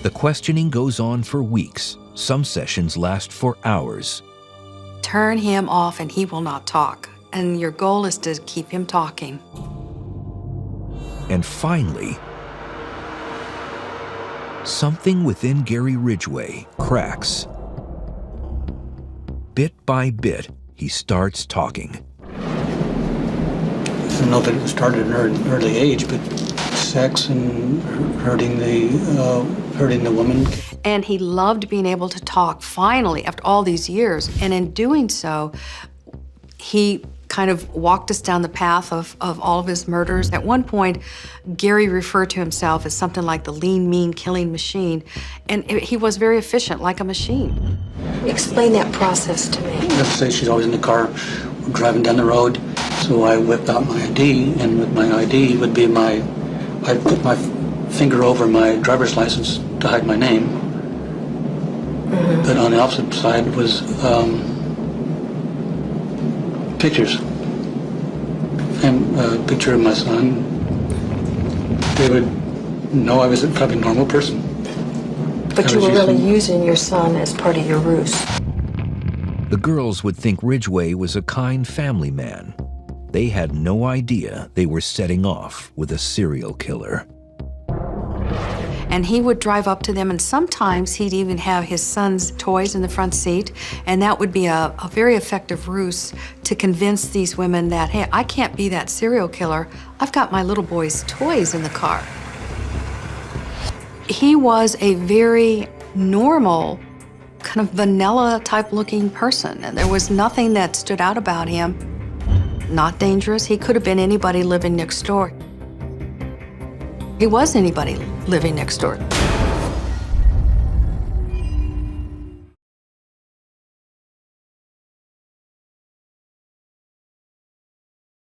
The questioning goes on for weeks. Some sessions last for hours. Turn him off and he will not talk. And your goal is to keep him talking. And finally, something within Gary Ridgway cracks. Bit by bit, he starts talking. I don't know if it started at an early age, but sex and hurting the woman. And he loved being able to talk, finally, after all these years. And in doing so, he kind of walked us down the path of all of his murders. At one point, Gary referred to himself as something like the lean, mean killing machine. And he was very efficient, like a machine. Explain that process to me. Let's say she's always in the car, driving down the road. So I whipped out my ID, and with my ID would be I'd put my finger over my driver's license to hide my name. Mm-hmm. But on the opposite side was pictures. And a picture of my son. They would know I was probably a normal person. But you were really using your son as part of your ruse. The girls would think Ridgway was a kind family man. They had no idea they were setting off with a serial killer. And he would drive up to them, and sometimes he'd even have his son's toys in the front seat, and that would be a very effective ruse to convince these women that, hey, I can't be that serial killer. I've got my little boy's toys in the car. He was a very normal, kind of vanilla type looking person, and there was nothing that stood out about him. Not dangerous. He could have been anybody living next door. He was anybody living next door.